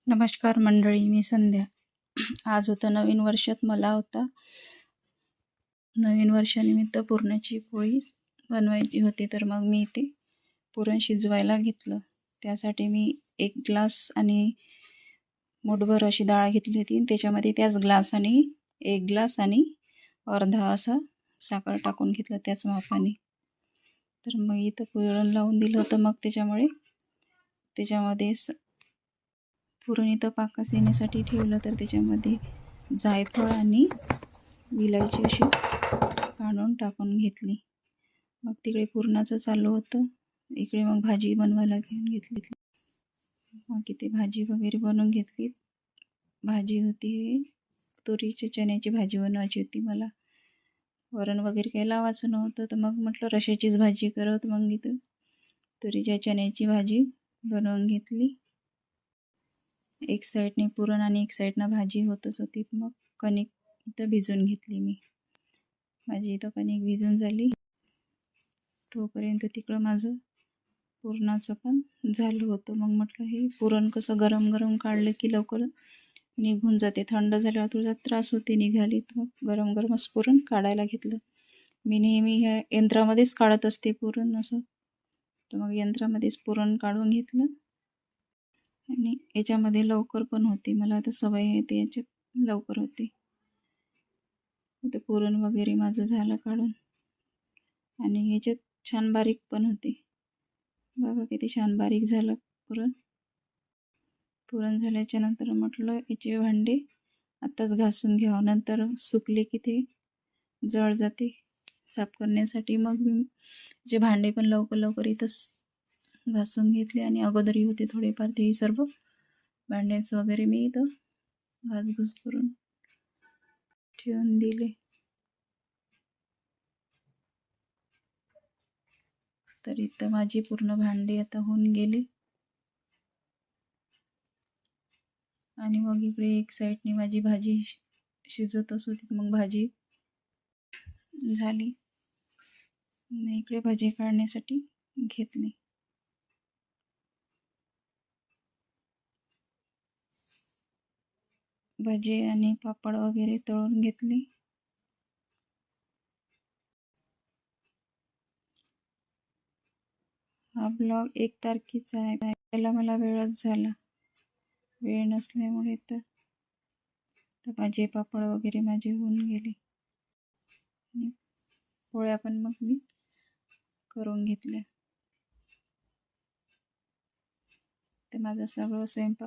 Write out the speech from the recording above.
नमस्कार मंडळी, मी संध्या. आज होतं नवीन वर्षात. मला होता नवीन वर्षानिमित्त पुरणाची पोळी बनवायची होती. तर मग मी इथे पुरण शिजवायला घेतलं. त्यासाठी मी 1 ग्लास आणि मूठभर अशी डाळ घेतली होती. त्याच्यामध्ये त्याच ग्लासाने 1 ग्लास आणि अर्धा असा साखर टाकून घेतलं त्याच मापाने. तर मग इथं पुरण लावून दिलं होतं. मग त्याच्यामध्ये पुरण इथं पाकास येण्यासाठी ठेवलं. तर त्याच्यामध्ये जायफळ आणि विलायची अशी काढून टाकून घेतली. मग तिकडे पुरणाचं चालू होतं. इकडे मग भाजी बनवायला घेऊन घेतली. मग इथे भाजी वगैरे बनवून घेतली. भाजी होती तुरीच्या चण्याची भाजी बनवायची होती मला. वरण वगैरे काही लावायचं नव्हतं. तर मग म्हटलं रशाचीच भाजी करत. मग इथं तुरीच्या चण्याची भाजी बनवून घेतली. एक साईडने पुरण आणि एक साईडनं भाजी होतच होती. मग कणिक इथं भिजवून घेतली मी. माझी इथं कणिक भिजून झाली. तोपर्यंत तिकडं माझं पुरणाचं पण झालं होतं. मग म्हटलं हे पुरण कसं गरम गरम काढलं की लवकर निघून जाते. थंड झाल्यावर थोडा त्रास होते निघाली. तर मग गरम गरमच पुरण काढायला घेतलं. मी नेहमी ह्या यंत्रामध्येच काढत असते पुरण असं. तर मग यंत्रामध्येच पुरण काढून घेतलं. आणि याच्यामध्ये लवकर पण होते. मला आता सवय आहे ते याच्यात लवकर होते. इथं पुरण वगैरे माझं झालं काढून. आणि याच्यात छान बारीक पण होते. बघा किती छान बारीक झालं पुरण. पुरण झाल्याच्या नंतर म्हटलं याचे भांडे आत्ताच घासून घ्यावं, नंतर सुकले की ते जळ जाते साफ करण्यासाठी. मग मी जे भांडे पण लवकर इथंच घासून घेतले. आणि अगोदरही होते थोडेफार, तेही सर्व भांड्याचं वगैरे मी इथं घासघूस करून ठेवून दिले. तर इथं माझी पूर्ण भांडी आता होऊन गेली. आणि मग इकडे एक साईडने माझी भाजी शिजतच होती. मग भाजी झाली. इकडे भाजी काढण्यासाठी घेतली. भाजी आणि पापड वगैरे तळून घेतली. हा ब्लॉग 1 तारखेचा आहे. त्याला मला वेळच झाला. वेळ नसल्यामुळे तर भाजी पापड वगैरे माझे होऊन गेले. आणि पोळ्या पण मग मी करून घेतल्या. तर माझा सगळं स्वयंपाक